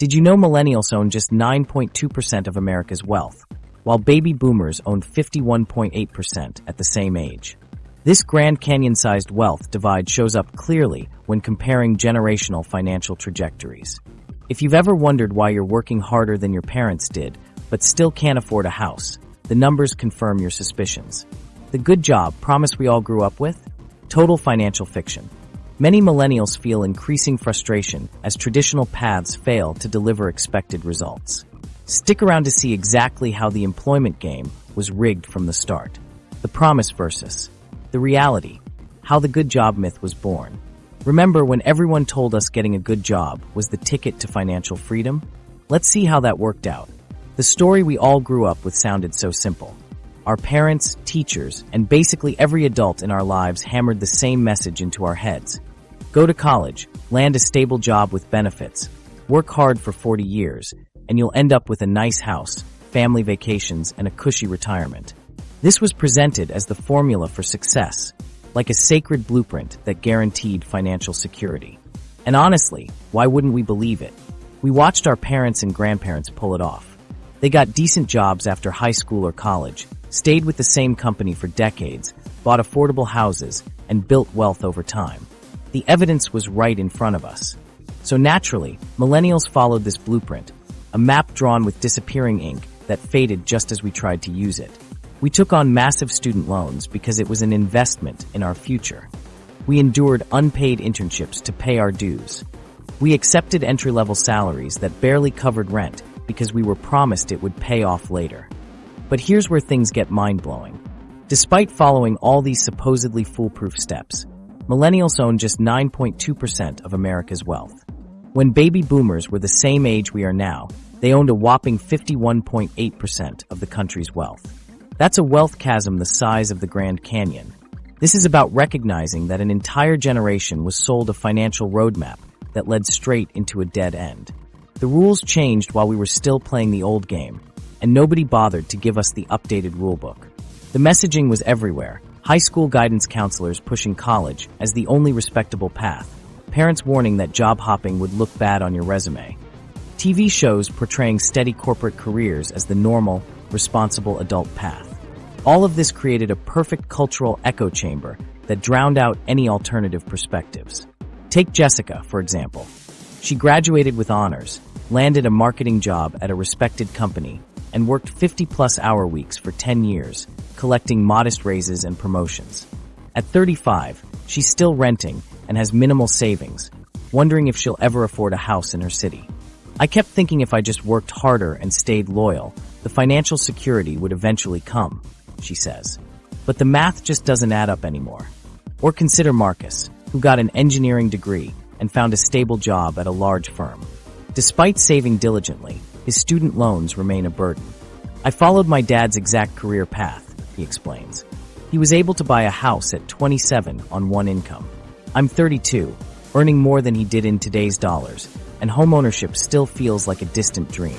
Did you know millennials own just 9.2% of America's wealth, while baby boomers owned 51.8% at the same age? This Grand Canyon-sized wealth divide shows up clearly when comparing generational financial trajectories. If you've ever wondered why you're working harder than your parents did, but still can't afford a house, the numbers confirm your suspicions. The good job promise we all grew up with? Total financial fiction. Many millennials feel increasing frustration as traditional paths fail to deliver expected results. Stick around to see exactly how the employment game was rigged from the start. The promise versus the reality. How the good job myth was born. Remember when everyone told us getting a good job was the ticket to financial freedom? Let's see how that worked out. The story we all grew up with sounded so simple. Our parents, teachers, and basically every adult in our lives hammered the same message into our heads. Go to college, land a stable job with benefits, work hard for 40 years, and you'll end up with a nice house, family vacations, and a cushy retirement. This was presented as the formula for success, like a sacred blueprint that guaranteed financial security. And honestly, why wouldn't we believe it? We watched our parents and grandparents pull it off. They got decent jobs after high school or college, stayed with the same company for decades, bought affordable houses, and built wealth over time. The evidence was right in front of us. So naturally, millennials followed this blueprint, a map drawn with disappearing ink that faded just as we tried to use it. We took on massive student loans because it was an investment in our future. We endured unpaid internships to pay our dues. We accepted entry-level salaries that barely covered rent because we were promised it would pay off later. But here's where things get mind-blowing. Despite following all these supposedly foolproof steps, millennials own just 9.2% of America's wealth. When baby boomers were the same age we are now, they owned a whopping 51.8% of the country's wealth. That's a wealth chasm the size of the Grand Canyon. This is about recognizing that an entire generation was sold a financial roadmap that led straight into a dead end. The rules changed while we were still playing the old game, and nobody bothered to give us the updated rulebook. The messaging was everywhere. High school guidance counselors pushing college as the only respectable path. Parents warning that job hopping would look bad on your resume. TV shows portraying steady corporate careers as the normal, responsible adult path. All of this created a perfect cultural echo chamber that drowned out any alternative perspectives. Take Jessica, for example. She graduated with honors, landed a marketing job at a respected company, and worked 50-plus hour weeks for 10 years, collecting modest raises and promotions. At 35, she's still renting and has minimal savings, wondering if she'll ever afford a house in her city. I kept thinking if I just worked harder and stayed loyal, the financial security would eventually come, she says. But the math just doesn't add up anymore. Or consider Marcus, who got an engineering degree and found a stable job at a large firm. Despite saving diligently, his student loans remain a burden. I followed my dad's exact career path, he explains. He was able to buy a house at 27 on one income. I'm 32, earning more than he did in today's dollars, and homeownership still feels like a distant dream.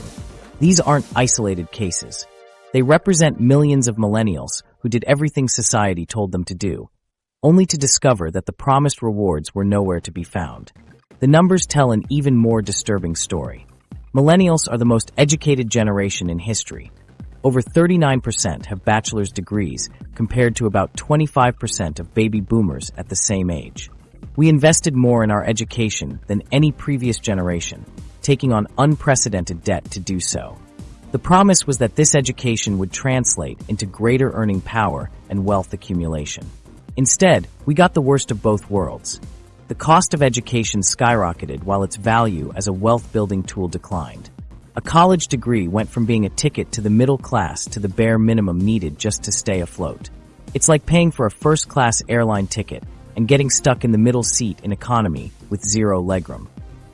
These aren't isolated cases. They represent millions of millennials who did everything society told them to do, only to discover that the promised rewards were nowhere to be found. The numbers tell an even more disturbing story. Millennials are the most educated generation in history. Over 39% have bachelor's degrees, compared to about 25% of baby boomers at the same age. We invested more in our education than any previous generation, taking on unprecedented debt to do so. The promise was that this education would translate into greater earning power and wealth accumulation. Instead, we got the worst of both worlds. The cost of education skyrocketed while its value as a wealth-building tool declined. A college degree went from being a ticket to the middle class to the bare minimum needed just to stay afloat. It's like paying for a first-class airline ticket and getting stuck in the middle seat in economy with zero legroom.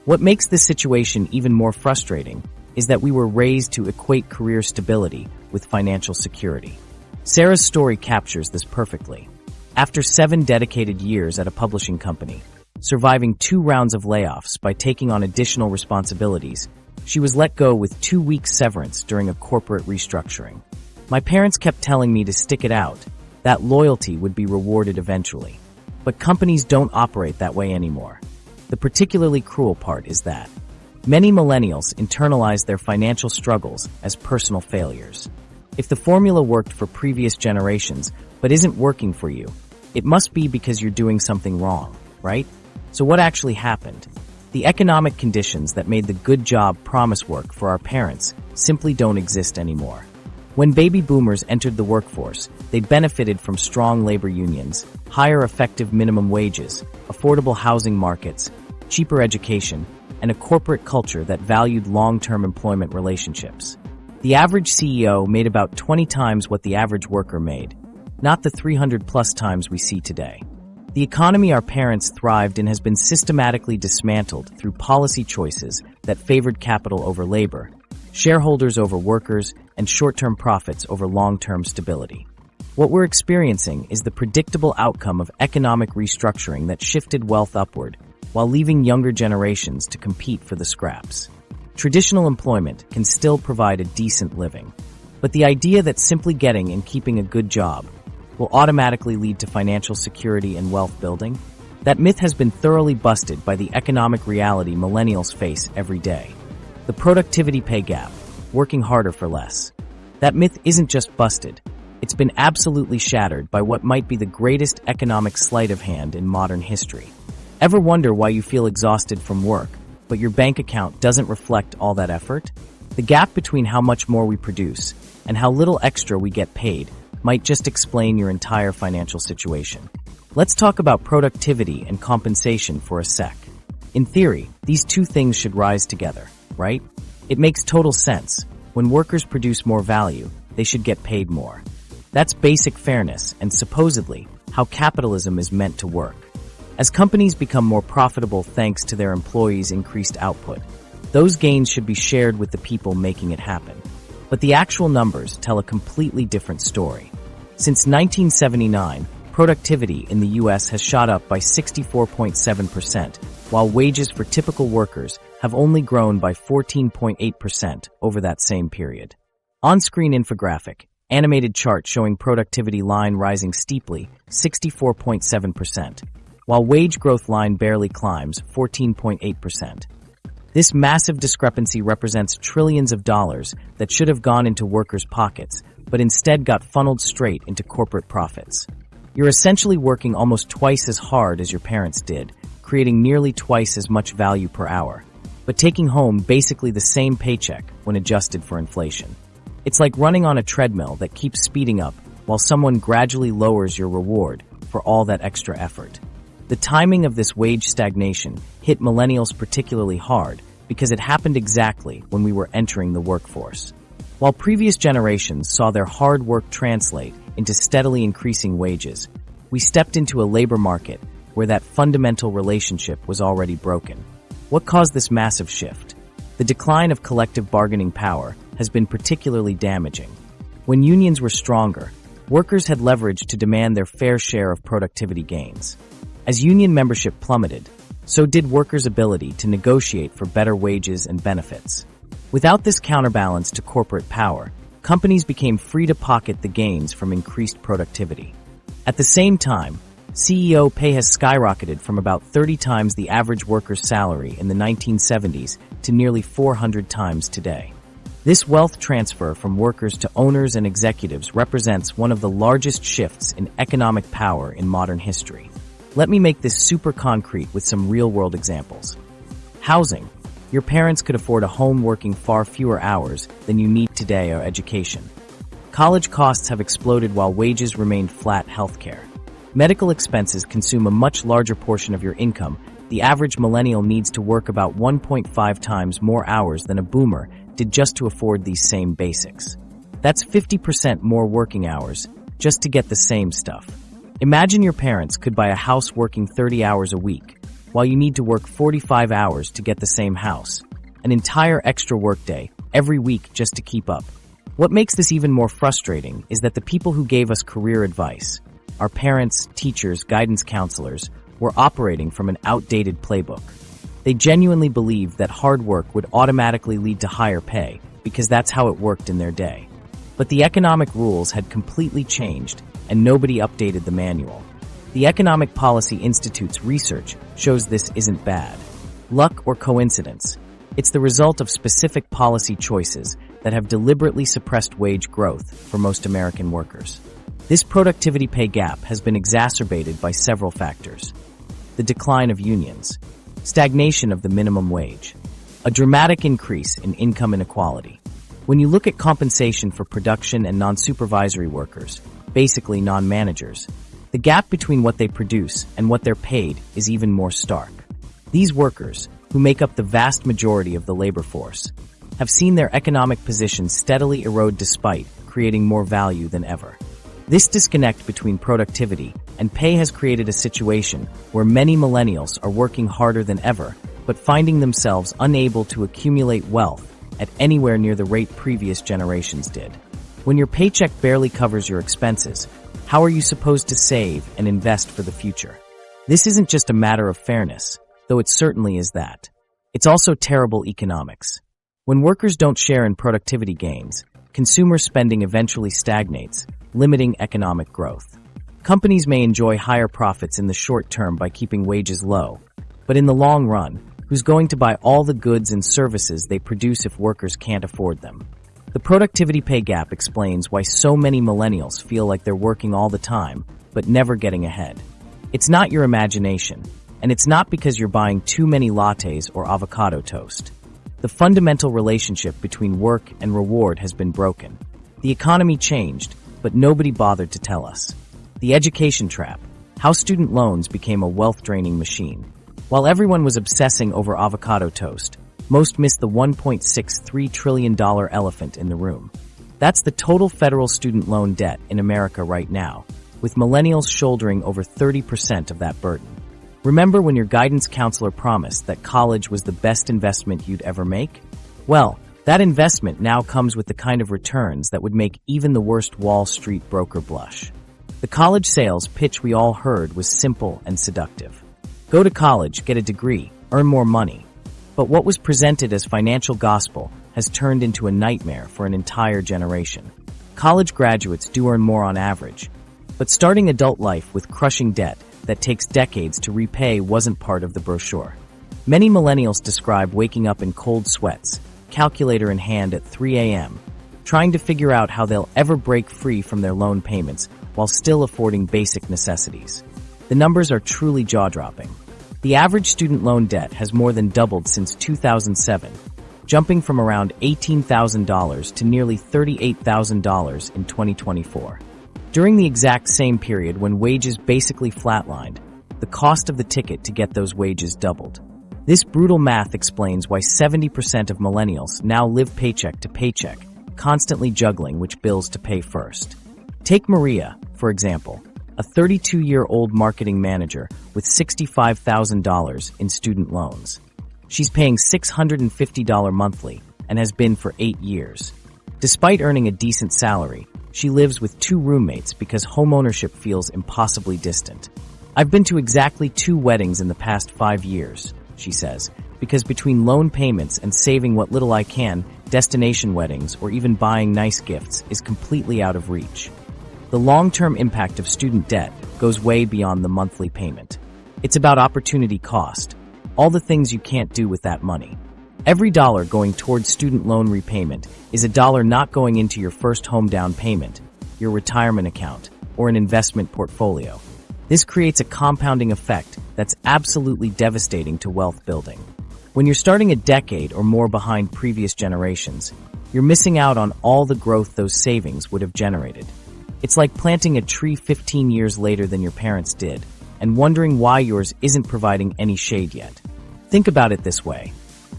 What makes this situation even more frustrating is that we were raised to equate career stability with financial security. Sarah's story captures this perfectly. After 7 dedicated years at a publishing company, surviving 2 rounds of layoffs by taking on additional responsibilities, she was let go with 2 weeks severance during a corporate restructuring. My parents kept telling me to stick it out, that loyalty would be rewarded eventually. But companies don't operate that way anymore. The particularly cruel part is that Many millennials internalize their financial struggles as personal failures. If the formula worked for previous generations but isn't working for you, it must be because you're doing something wrong, right? So what actually happened? The economic conditions that made the good job promise work for our parents simply don't exist anymore. When baby boomers entered the workforce, they benefited from strong labor unions, higher effective minimum wages, affordable housing markets, cheaper education, and a corporate culture that valued long-term employment relationships. The average CEO made about 20 times what the average worker made, not the 300+ times we see today. The economy our parents thrived in has been systematically dismantled through policy choices that favored capital over labor, shareholders over workers, and short-term profits over long-term stability. What we're experiencing is the predictable outcome of economic restructuring that shifted wealth upward, while leaving younger generations to compete for the scraps. Traditional employment can still provide a decent living, but the idea that simply getting and keeping a good job will automatically lead to financial security and wealth building, that myth has been thoroughly busted by the economic reality millennials face every day. The productivity pay gap, working harder for less. That myth isn't just busted, it's been absolutely shattered by what might be the greatest economic sleight of hand in modern history. Ever wonder why you feel exhausted from work, but your bank account doesn't reflect all that effort? The gap between how much more we produce and how little extra we get paid might just explain your entire financial situation. Let's talk about productivity and compensation for a sec. In theory, these two things should rise together, right? It makes total sense. When workers produce more value, they should get paid more. That's basic fairness and supposedly how capitalism is meant to work. As companies become more profitable thanks to their employees' increased output, those gains should be shared with the people making it happen. But the actual numbers tell a completely different story. Since 1979, productivity in the U.S. has shot up by 64.7%, while wages for typical workers have only grown by 14.8% over that same period. On-screen infographic, animated chart showing productivity line rising steeply, 64.7%, while wage growth line barely climbs, 14.8%. This massive discrepancy represents trillions of dollars that should have gone into workers' pockets, but instead got funneled straight into corporate profits. You're essentially working almost twice as hard as your parents did, creating nearly twice as much value per hour, but taking home basically the same paycheck when adjusted for inflation. It's like running on a treadmill that keeps speeding up while someone gradually lowers your reward for all that extra effort. The timing of this wage stagnation hit millennials particularly hard because it happened exactly when we were entering the workforce. While previous generations saw their hard work translate into steadily increasing wages, we stepped into a labor market where that fundamental relationship was already broken. What caused this massive shift? The decline of collective bargaining power has been particularly damaging. When unions were stronger, workers had leverage to demand their fair share of productivity gains. As union membership plummeted, so did workers' ability to negotiate for better wages and benefits. Without this counterbalance to corporate power, companies became free to pocket the gains from increased productivity. At the same time, CEO pay has skyrocketed from about 30 times the average worker's salary in the 1970s to nearly 400 times today. This wealth transfer from workers to owners and executives represents one of the largest shifts in economic power in modern history. Let me make this super concrete with some real-world examples. Housing. Your parents could afford a home working far fewer hours than you need today, or education. College costs have exploded while wages remained flat. Healthcare. Medical expenses consume a much larger portion of your income. The average millennial needs to work about 1.5 times more hours than a boomer did just to afford these same basics. That's 50% more working hours just to get the same stuff. Imagine your parents could buy a house working 30 hours a week, while you need to work 45 hours to get the same house. An entire extra workday every week just to keep up. What makes this even more frustrating is that the people who gave us career advice, our parents, teachers, guidance counselors, were operating from an outdated playbook. They genuinely believed that hard work would automatically lead to higher pay because that's how it worked in their day. But the economic rules had completely changed, and nobody updated the manual. The Economic Policy Institute's research shows this isn't bad luck or coincidence. It's the result of specific policy choices that have deliberately suppressed wage growth for most American workers. This productivity pay gap has been exacerbated by several factors: the decline of unions, stagnation of the minimum wage, a dramatic increase in income inequality. When you look at compensation for production and non-supervisory workers, basically non-managers, the gap between what they produce and what they're paid is even more stark. These workers, who make up the vast majority of the labor force, have seen their economic position steadily erode despite creating more value than ever. This disconnect between productivity and pay has created a situation where many millennials are working harder than ever, but finding themselves unable to accumulate wealth at anywhere near the rate previous generations did. When your paycheck barely covers your expenses, how are you supposed to save and invest for the future? This isn't just a matter of fairness, though it certainly is that. It's also terrible economics. When workers don't share in productivity gains, consumer spending eventually stagnates, limiting economic growth. Companies may enjoy higher profits in the short term by keeping wages low, but in the long run, who's going to buy all the goods and services they produce if workers can't afford them? The productivity pay gap explains why so many millennials feel like they're working all the time, but never getting ahead. It's not your imagination, and it's not because you're buying too many lattes or avocado toast. The fundamental relationship between work and reward has been broken. The economy changed, but nobody bothered to tell us. The education trap, how student loans became a wealth-draining machine. While everyone was obsessing over avocado toast, most missed the $1.63 trillion elephant in the room. That's the total federal student loan debt in America right now, with millennials shouldering over 30% of that burden. Remember when your guidance counselor promised that college was the best investment you'd ever make? Well, that investment now comes with the kind of returns that would make even the worst Wall Street broker blush. The college sales pitch we all heard was simple and seductive. Go to college, get a degree, earn more money. But what was presented as financial gospel has turned into a nightmare for an entire generation. College graduates do earn more on average, but starting adult life with crushing debt that takes decades to repay wasn't part of the brochure. Many millennials describe waking up in cold sweats, calculator in hand at 3 a.m., trying to figure out how they'll ever break free from their loan payments while still affording basic necessities. The numbers are truly jaw-dropping. The average student loan debt has more than doubled since 2007, jumping from around $18,000 to nearly $38,000 in 2024. During the exact same period when wages basically flatlined, the cost of the ticket to get those wages doubled. This brutal math explains why 70% of millennials now live paycheck to paycheck, constantly juggling which bills to pay first. Take Maria, for example, a 32-year-old marketing manager with $65,000 in student loans. She's paying $650 monthly and has been for 8 years. Despite earning a decent salary, she lives with 2 roommates because homeownership feels impossibly distant. I've been to exactly 2 weddings in the past 5 years, she says, because between loan payments and saving what little I can, destination weddings or even buying nice gifts is completely out of reach. The long-term impact of student debt goes way beyond the monthly payment. It's about opportunity cost, all the things you can't do with that money. Every dollar going towards student loan repayment is a dollar not going into your first home down payment, your retirement account, or an investment portfolio. This creates a compounding effect that's absolutely devastating to wealth building. When you're starting a decade or more behind previous generations, you're missing out on all the growth those savings would have generated. It's like planting a tree 15 years later than your parents did, and wondering why yours isn't providing any shade yet. Think about it this way.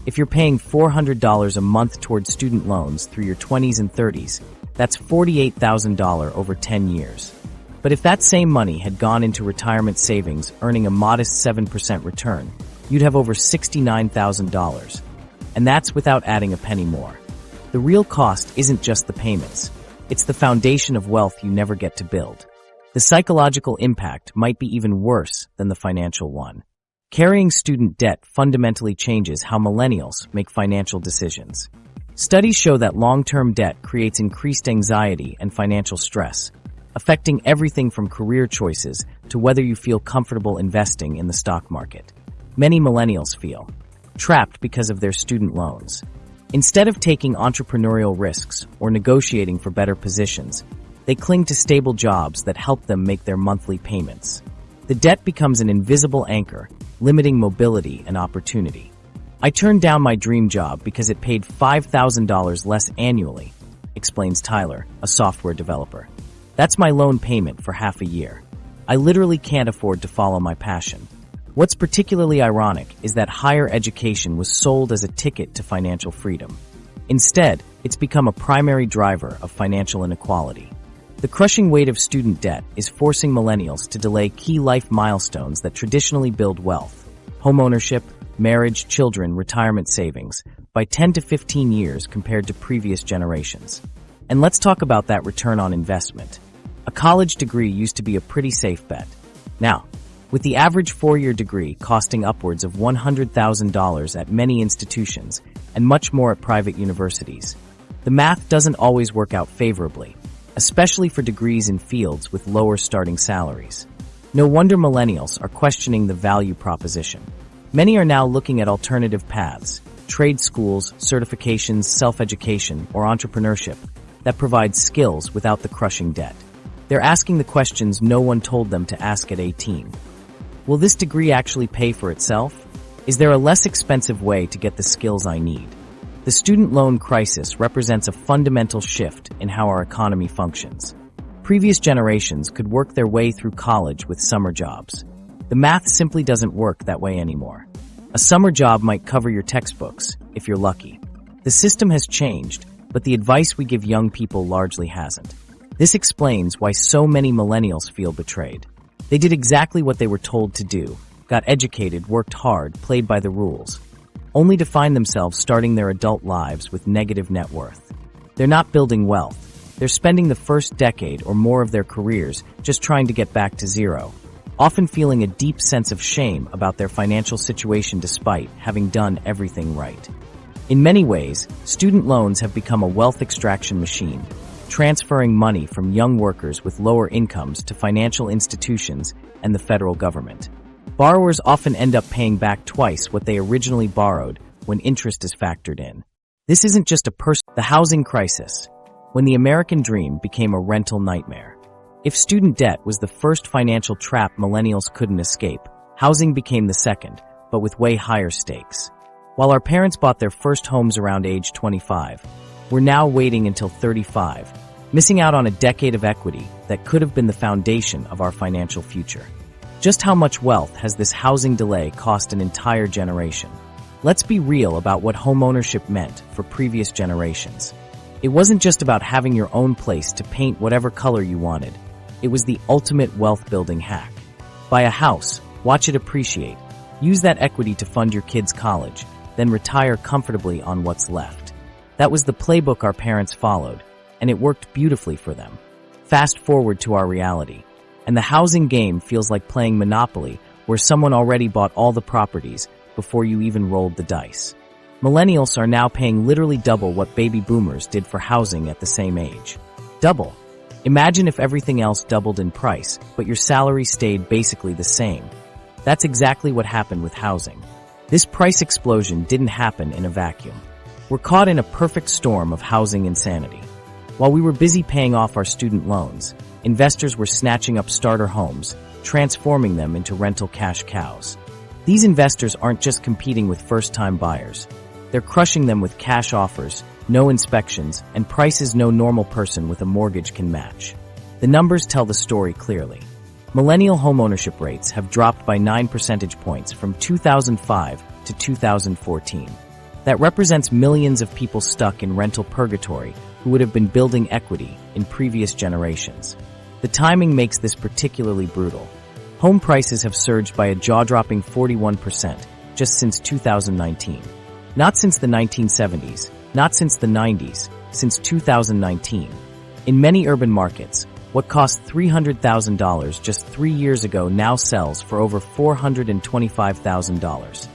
If you're paying $400 a month towards student loans through your 20s and 30s, that's $48,000 over 10 years. But if that same money had gone into retirement savings earning a modest 7% return, you'd have over $69,000. And that's without adding a penny more. The real cost isn't just the payments. It's the foundation of wealth you never get to build. The psychological impact might be even worse than the financial one. Carrying student debt fundamentally changes how millennials make financial decisions. Studies show that long-term debt creates increased anxiety and financial stress, affecting everything from career choices to whether you feel comfortable investing in the stock market. Many millennials feel, trapped because of their student loans. Instead of taking entrepreneurial risks or negotiating for better positions, they cling to stable jobs that help them make their monthly payments. The debt becomes an invisible anchor, limiting mobility and opportunity. I turned down my dream job because it paid $5,000 less annually, explains Tyler, a software developer. That's my loan payment for half a year. I literally can't afford to follow my passion. What's particularly ironic is that higher education was sold as a ticket to financial freedom. Instead, it's become a primary driver of financial inequality. The crushing weight of student debt is forcing millennials to delay key life milestones that traditionally build wealth: homeownership, marriage, children, retirement savings, by 10 to 15 years compared to previous generations. And let's talk about that return on investment. A college degree used to be a pretty safe bet. Now, with the average four-year degree costing upwards of $100,000 at many institutions and much more at private universities, the math doesn't always work out favorably, especially for degrees in fields with lower starting salaries. No wonder millennials are questioning the value proposition. Many are now looking at alternative paths, trade schools, certifications, self-education, or entrepreneurship that provide skills without the crushing debt. They're asking the questions no one told them to ask at 18. Will this degree actually pay for itself? Is there a less expensive way to get the skills I need? The student loan crisis represents a fundamental shift in how our economy functions. Previous generations could work their way through college with summer jobs. The math simply doesn't work that way anymore. A summer job might cover your textbooks, if you're lucky. The system has changed, but the advice we give young people largely hasn't. This explains why so many millennials feel betrayed. They did exactly what they were told to do, got educated, worked hard, played by the rules, only to find themselves starting their adult lives with negative net worth. They're not building wealth. They're spending the first decade or more of their careers just trying to get back to zero, often feeling a deep sense of shame about their financial situation despite having done everything right. In many ways, student loans have become a wealth extraction machine, transferring money from young workers with lower incomes to financial institutions and the federal government. Borrowers often end up paying back twice what they originally borrowed when interest is factored in. This isn't just the housing crisis, when the American dream became a rental nightmare. If student debt was the first financial trap millennials couldn't escape, housing became the second, but with way higher stakes. While our parents bought their first homes around age 25, we're now waiting until 35, missing out on a decade of equity that could have been the foundation of our financial future. Just how much wealth has this housing delay cost an entire generation? Let's be real about what homeownership meant for previous generations. It wasn't just about having your own place to paint whatever color you wanted. It was the ultimate wealth-building hack. Buy a house, watch it appreciate, use that equity to fund your kids' college, then retire comfortably on what's left. That was the playbook our parents followed, and it worked beautifully for them. Fast forward to our reality, and the housing game feels like playing Monopoly, where someone already bought all the properties before you even rolled the dice. Millennials are now paying literally double what baby boomers did for housing at the same age. Double. Imagine if everything else doubled in price, but your salary stayed basically the same. That's exactly what happened with housing. This price explosion didn't happen in a vacuum. We're caught in a perfect storm of housing insanity. While we were busy paying off our student loans, investors were snatching up starter homes, transforming them into rental cash cows. These investors aren't just competing with first-time buyers. They're crushing them with cash offers, no inspections, and prices no normal person with a mortgage can match. The numbers tell the story clearly. Millennial homeownership rates have dropped by 9 percentage points from 2005 to 2014. That represents millions of people stuck in rental purgatory who would have been building equity in previous generations. The timing makes this particularly brutal. Home prices have surged by a jaw-dropping 41% just since 2019. Not since the 1970s, not since the 90s, since 2019. In many urban markets, what cost $300,000 just 3 years ago now sells for over $425,000.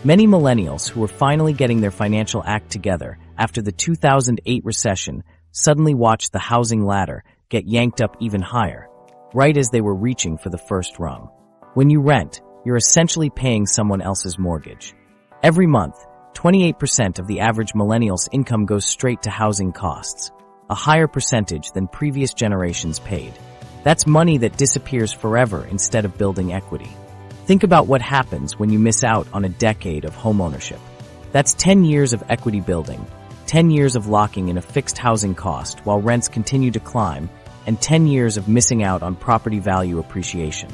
Many millennials who were finally getting their financial act together after the 2008 recession suddenly watched the housing ladder get yanked up even higher, right as they were reaching for the first rung. When you rent, you're essentially paying someone else's mortgage. Every month, 28% of the average millennial's income goes straight to housing costs, a higher percentage than previous generations paid. That's money that disappears forever instead of building equity. Think about what happens when you miss out on a decade of homeownership. That's 10 years of equity building, 10 years of locking in a fixed housing cost while rents continue to climb, and 10 years of missing out on property value appreciation.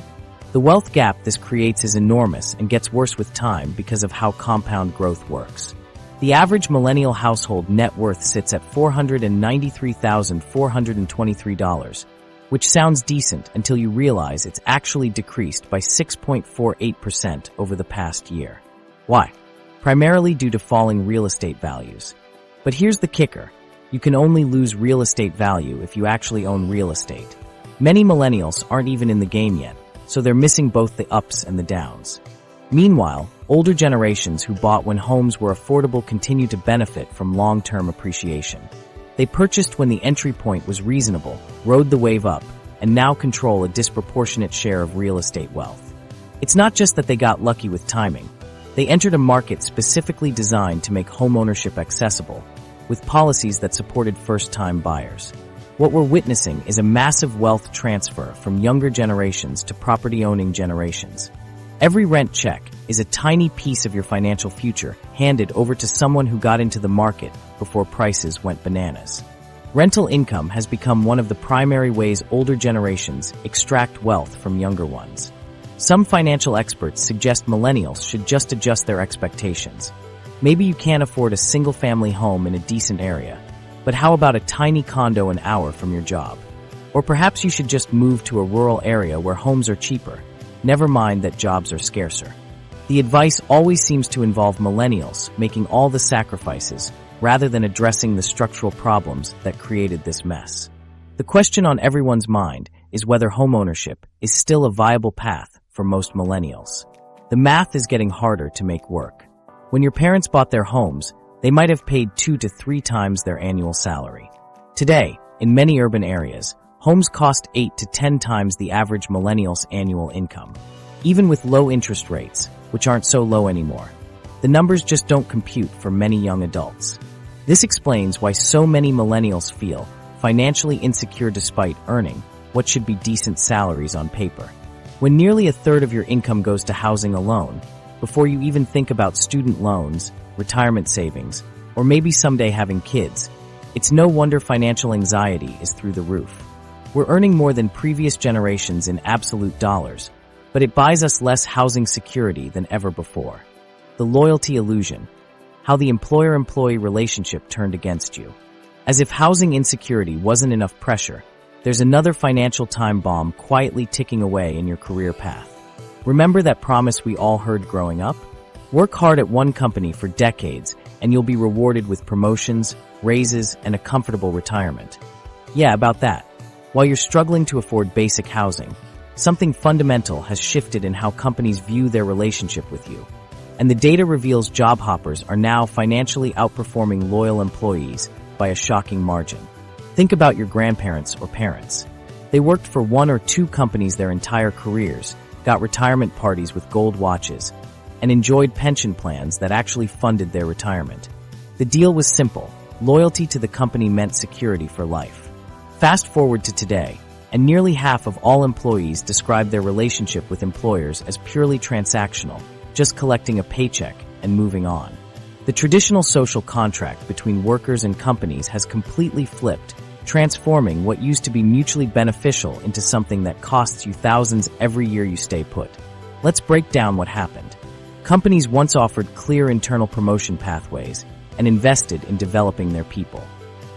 The wealth gap this creates is enormous and gets worse with time because of how compound growth works. The average millennial household net worth sits at $493,423, which sounds decent until you realize it's actually decreased by 6.48% over the past year. Why? Primarily due to falling real estate values. But here's the kicker. You can only lose real estate value if you actually own real estate. Many millennials aren't even in the game yet, so they're missing both the ups and the downs. Meanwhile, older generations who bought when homes were affordable continue to benefit from long-term appreciation. They purchased when the entry point was reasonable, rode the wave up, and now control a disproportionate share of real estate wealth. It's not just that they got lucky with timing. They entered a market specifically designed to make homeownership accessible, with policies that supported first-time buyers. What we're witnessing is a massive wealth transfer from younger generations to property-owning generations. Every rent check is a tiny piece of your financial future handed over to someone who got into the market before prices went bananas. Rental income has become one of the primary ways older generations extract wealth from younger ones. Some financial experts suggest millennials should just adjust their expectations. Maybe you can't afford a single-family home in a decent area, but how about a tiny condo an hour from your job? Or perhaps you should just move to a rural area where homes are cheaper. Never mind that jobs are scarcer. The advice always seems to involve millennials making all the sacrifices rather than addressing the structural problems that created this mess. The question on everyone's mind is whether homeownership is still a viable path for most millennials. The math is getting harder to make work. When your parents bought their homes, they might have paid 2 to 3 times their annual salary. Today, in many urban areas, homes cost 8 to 10 times the average millennial's annual income. Even with low interest rates, which aren't so low anymore, the numbers just don't compute for many young adults. This explains why so many millennials feel financially insecure despite earning what should be decent salaries on paper. When nearly a third of your income goes to housing alone, before you even think about student loans, retirement savings, or maybe someday having kids, it's no wonder financial anxiety is through the roof. We're earning more than previous generations in absolute dollars, but it buys us less housing security than ever before. The loyalty illusion, how the employer-employee relationship turned against you. As if housing insecurity wasn't enough pressure, there's another financial time bomb quietly ticking away in your career path. Remember that promise we all heard growing up? Work hard at one company for decades, and you'll be rewarded with promotions, raises, and a comfortable retirement. Yeah, about that. While you're struggling to afford basic housing, something fundamental has shifted in how companies view their relationship with you. And the data reveals job hoppers are now financially outperforming loyal employees by a shocking margin. Think about your grandparents or parents. They worked for 1 or 2 companies their entire careers, got retirement parties with gold watches, and enjoyed pension plans that actually funded their retirement. The deal was simple. Loyalty to the company meant security for life. Fast forward to today, and nearly half of all employees describe their relationship with employers as purely transactional, just collecting a paycheck and moving on. The traditional social contract between workers and companies has completely flipped, transforming what used to be mutually beneficial into something that costs you thousands every year you stay put. Let's break down what happened. Companies once offered clear internal promotion pathways and invested in developing their people.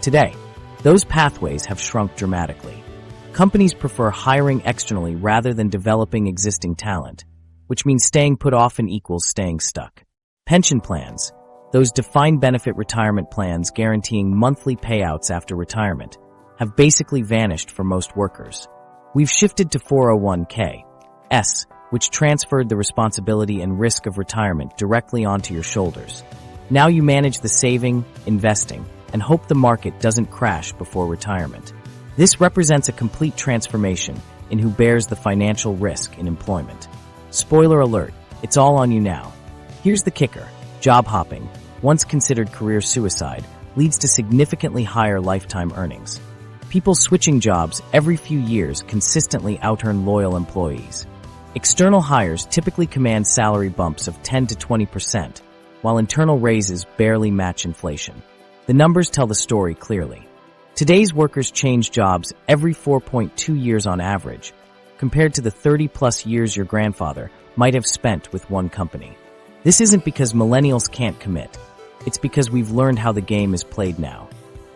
Today, those pathways have shrunk dramatically. Companies prefer hiring externally rather than developing existing talent, which means staying put often equals staying stuck. Pension plans, those defined benefit retirement plans guaranteeing monthly payouts after retirement, have basically vanished for most workers. We've shifted to 401(k)s, which transferred the responsibility and risk of retirement directly onto your shoulders. Now you manage the saving, investing, and hope the market doesn't crash before retirement. This represents a complete transformation in who bears the financial risk in employment. Spoiler alert, it's all on you now. Here's the kicker. Job hopping, once considered career suicide, leads to significantly higher lifetime earnings. People switching jobs every few years consistently out-earn loyal employees. External hires typically command salary bumps of 10 to 20%, while internal raises barely match inflation. The numbers tell the story clearly. Today's workers change jobs every 4.2 years on average, compared to the 30-plus years your grandfather might have spent with one company. This isn't because millennials can't commit. It's because we've learned how the game is played now.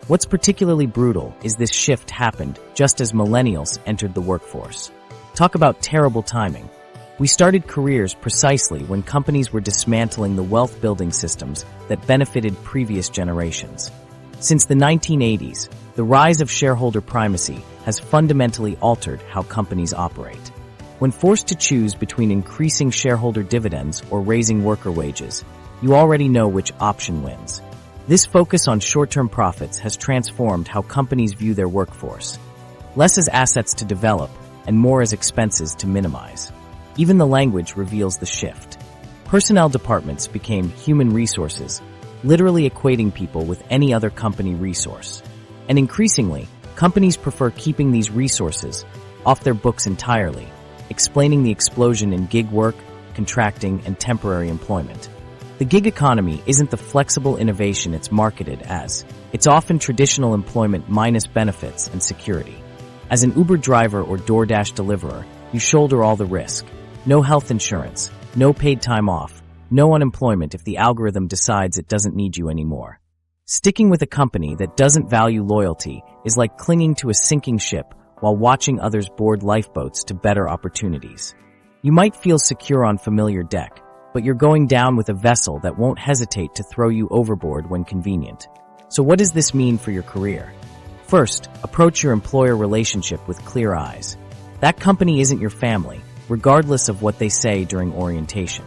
What's particularly brutal is this shift happened just as millennials entered the workforce. Talk about terrible timing. We started careers precisely when companies were dismantling the wealth-building systems that benefited previous generations. Since the 1980s, the rise of shareholder primacy has fundamentally altered how companies operate. When forced to choose between increasing shareholder dividends or raising worker wages, you already know which option wins. This focus on short-term profits has transformed how companies view their workforce. Less as assets to develop and more as expenses to minimize. Even the language reveals the shift. Personnel departments became human resources, literally equating people with any other company resource. And increasingly, companies prefer keeping these resources off their books entirely, explaining the explosion in gig work, contracting, and temporary employment. The gig economy isn't the flexible innovation it's marketed as. It's often traditional employment minus benefits and security. As an Uber driver or DoorDash deliverer, you shoulder all the risk. No health insurance, no paid time off, no unemployment if the algorithm decides it doesn't need you anymore. Sticking with a company that doesn't value loyalty is like clinging to a sinking ship while watching others board lifeboats to better opportunities. You might feel secure on familiar deck, but you're going down with a vessel that won't hesitate to throw you overboard when convenient. So what does this mean for your career? First, approach your employer relationship with clear eyes. That company isn't your family, regardless of what they say during orientation.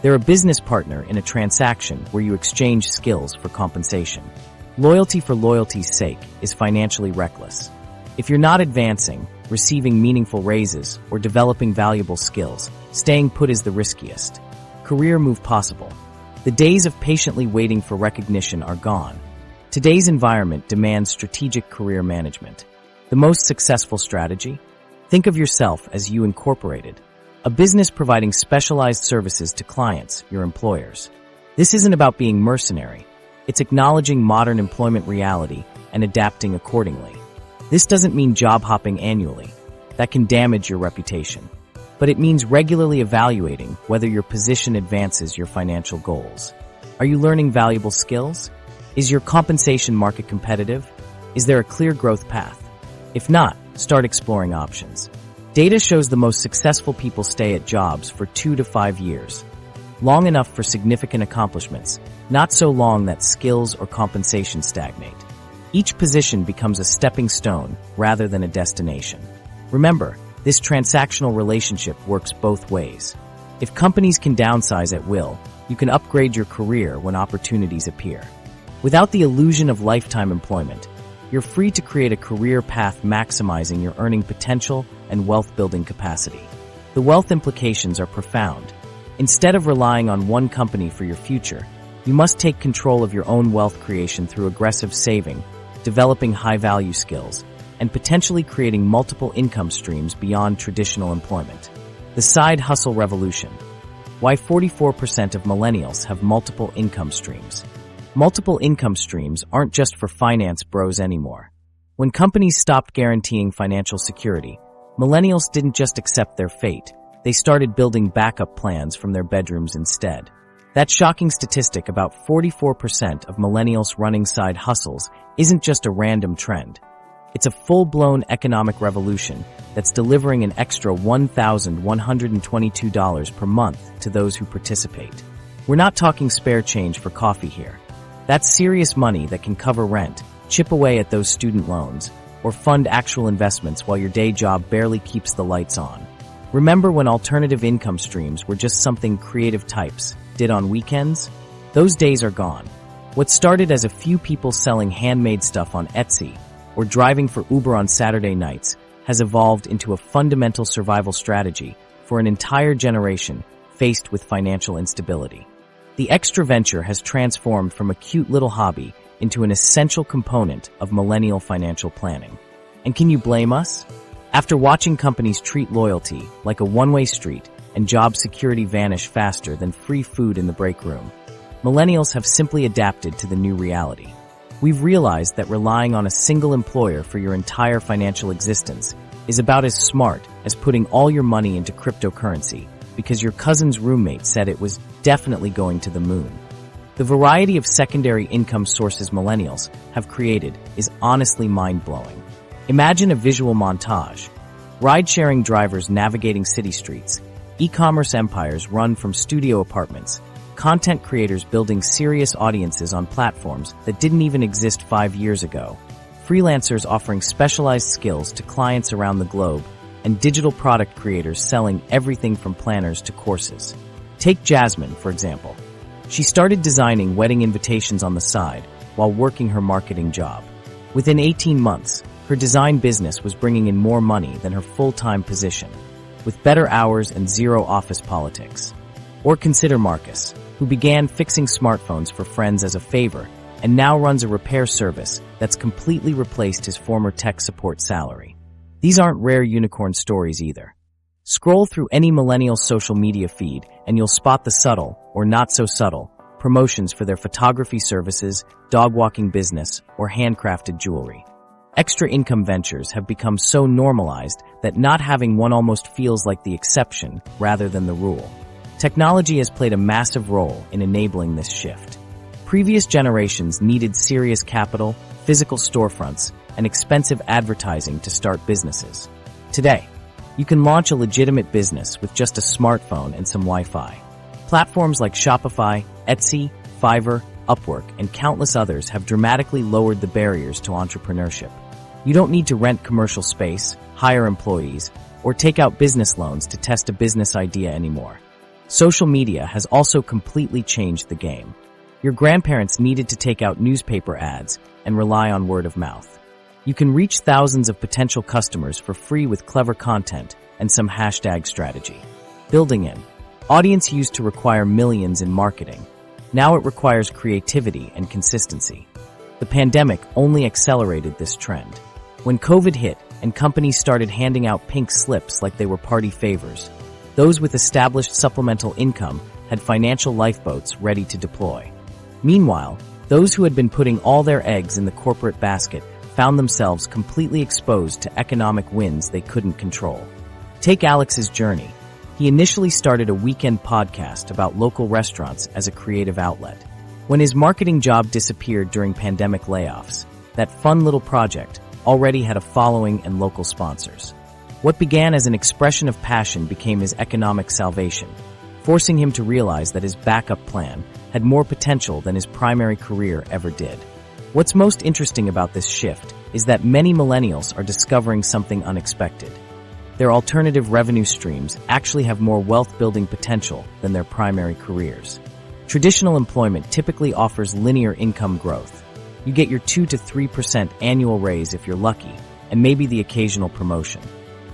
They're a business partner in a transaction where you exchange skills for compensation. Loyalty for loyalty's sake is financially reckless. If you're not advancing, receiving meaningful raises, or developing valuable skills, staying put is the riskiest. Career move possible. The days of patiently waiting for recognition are gone. Today's environment demands strategic career management. The most successful strategy? Think of yourself as you incorporated, a business providing specialized services to clients, your employers. This isn't about being mercenary. It's acknowledging modern employment reality and adapting accordingly. This doesn't mean job hopping annually. That can damage your reputation. But it means regularly evaluating whether your position advances your financial goals. Are you learning valuable skills? Is your compensation market competitive? Is there a clear growth path? If not, start exploring options. Data shows the most successful people stay at jobs for 2 to 5 years. Long enough for significant accomplishments, not so long that skills or compensation stagnate. Each position becomes a stepping stone rather than a destination. Remember, this transactional relationship works both ways. If companies can downsize at will, you can upgrade your career when opportunities appear. Without the illusion of lifetime employment, you're free to create a career path maximizing your earning potential and wealth-building capacity. The wealth implications are profound. Instead of relying on one company for your future, you must take control of your own wealth creation through aggressive saving, developing high-value skills, and potentially creating multiple income streams beyond traditional employment. The side hustle revolution. Why 44% of millennials have multiple income streams. Multiple income streams aren't just for finance bros anymore. When companies stopped guaranteeing financial security, millennials didn't just accept their fate, they started building backup plans from their bedrooms instead. That shocking statistic, about 44% of millennials running side hustles, isn't just a random trend. It's a full-blown economic revolution that's delivering an extra $1,122 per month to those who participate. We're not talking spare change for coffee here. That's serious money that can cover rent, chip away at those student loans, or fund actual investments while your day job barely keeps the lights on. Remember when alternative income streams were just something creative types did on weekends? Those days are gone. What started as a few people selling handmade stuff on Etsy or driving for Uber on Saturday nights has evolved into a fundamental survival strategy for an entire generation faced with financial instability. The extra venture has transformed from a cute little hobby into an essential component of millennial financial planning. And can you blame us? After watching companies treat loyalty like a one-way street and job security vanish faster than free food in the break room, millennials have simply adapted to the new reality. We've realized that relying on a single employer for your entire financial existence is about as smart as putting all your money into cryptocurrency because your cousin's roommate said it was definitely going to the moon. The variety of secondary income sources millennials have created is honestly mind-blowing. Imagine a visual montage. Ride-sharing drivers navigating city streets, e-commerce empires run from studio apartments, content creators building serious audiences on platforms that didn't even exist 5 years ago, freelancers offering specialized skills to clients around the globe, and digital product creators selling everything from planners to courses. Take Jasmine, for example. She started designing wedding invitations on the side while working her marketing job. Within 18 months, her design business was bringing in more money than her full-time position, with better hours and zero office politics. Or consider Marcus, who began fixing smartphones for friends as a favor and now runs a repair service that's completely replaced his former tech support salary. These aren't rare unicorn stories either. Scroll through any millennial social media feed and you'll spot the subtle, or not so subtle, promotions for their photography services, dog walking business, or handcrafted jewelry. Extra income ventures have become so normalized that not having one almost feels like the exception rather than the rule. Technology has played a massive role in enabling this shift. Previous generations needed serious capital, physical storefronts, and expensive advertising to start businesses. Today, you can launch a legitimate business with just a smartphone and some Wi-Fi. Platforms like Shopify, Etsy, Fiverr, Upwork, and countless others have dramatically lowered the barriers to entrepreneurship. You don't need to rent commercial space, hire employees, or take out business loans to test a business idea anymore. Social media has also completely changed the game. Your grandparents needed to take out newspaper ads and rely on word of mouth. You can reach thousands of potential customers for free with clever content and some hashtag strategy. Building in. Audience used to require millions in marketing. Now it requires creativity and consistency. The pandemic only accelerated this trend. When COVID hit and companies started handing out pink slips like they were party favors, those with established supplemental income had financial lifeboats ready to deploy. Meanwhile, those who had been putting all their eggs in the corporate basket found themselves completely exposed to economic winds they couldn't control. Take Alex's journey. He initially started a weekend podcast about local restaurants as a creative outlet. When his marketing job disappeared during pandemic layoffs, that fun little project already had a following and local sponsors. What began as an expression of passion became his economic salvation, forcing him to realize that his backup plan had more potential than his primary career ever did. What's most interesting about this shift is that many millennials are discovering something unexpected. Their alternative revenue streams actually have more wealth-building potential than their primary careers. Traditional employment typically offers linear income growth. You get your 2 to 3% annual raise if you're lucky, and maybe the occasional promotion.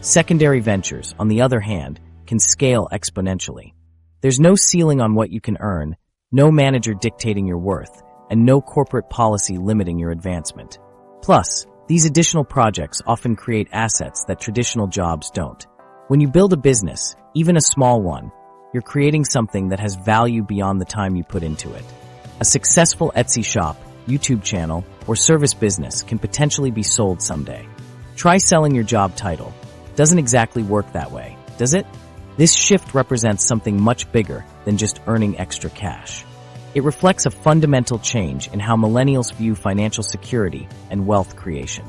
Secondary ventures, on the other hand, can scale exponentially. There's no ceiling on what you can earn, no manager dictating your worth, and no corporate policy limiting your advancement. Plus, these additional projects often create assets that traditional jobs don't. When you build a business, even a small one, you're creating something that has value beyond the time you put into it. A successful Etsy shop, YouTube channel, or service business can potentially be sold someday. Try selling your job title. Doesn't exactly work that way, does it? This shift represents something much bigger than just earning extra cash. It reflects a fundamental change in how millennials view financial security and wealth creation.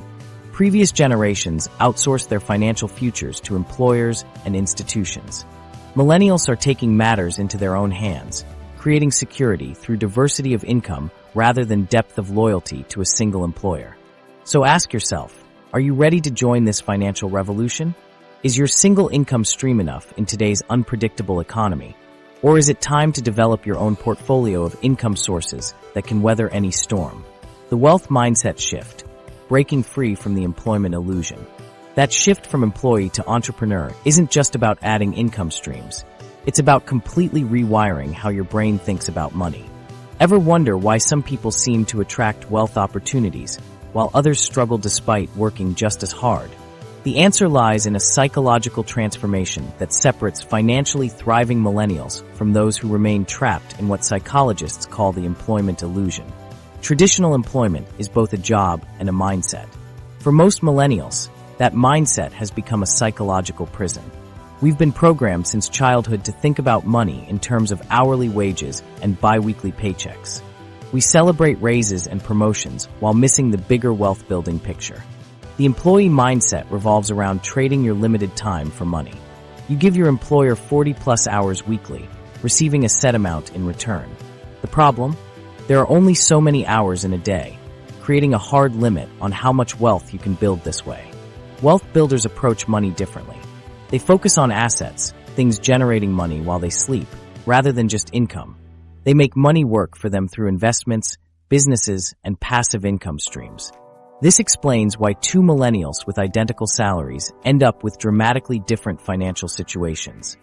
Previous generations outsourced their financial futures to employers and institutions. Millennials are taking matters into their own hands, creating security through diversity of income rather than depth of loyalty to a single employer. So ask yourself, are you ready to join this financial revolution? Is your single income stream enough in today's unpredictable economy? Or is it time to develop your own portfolio of income sources that can weather any storm? The wealth mindset shift, breaking free from the employment illusion. That shift from employee to entrepreneur isn't just about adding income streams. It's about completely rewiring how your brain thinks about money. Ever wonder why some people seem to attract wealth opportunities, while others struggle despite working just as hard? The answer lies in a psychological transformation that separates financially thriving millennials from those who remain trapped in what psychologists call the employment illusion. Traditional employment is both a job and a mindset. For most millennials, that mindset has become a psychological prison. We've been programmed since childhood to think about money in terms of hourly wages and bi-weekly paychecks. We celebrate raises and promotions while missing the bigger wealth-building picture. The employee mindset revolves around trading your limited time for money. You give your employer 40-plus hours weekly, receiving a set amount in return. The problem? There are only so many hours in a day, creating a hard limit on how much wealth you can build this way. Wealth builders approach money differently. They focus on assets, things generating money while they sleep, rather than just income. They make money work for them through investments, businesses, and passive income streams. This explains why two millennials with identical salaries end up with dramatically different financial situations.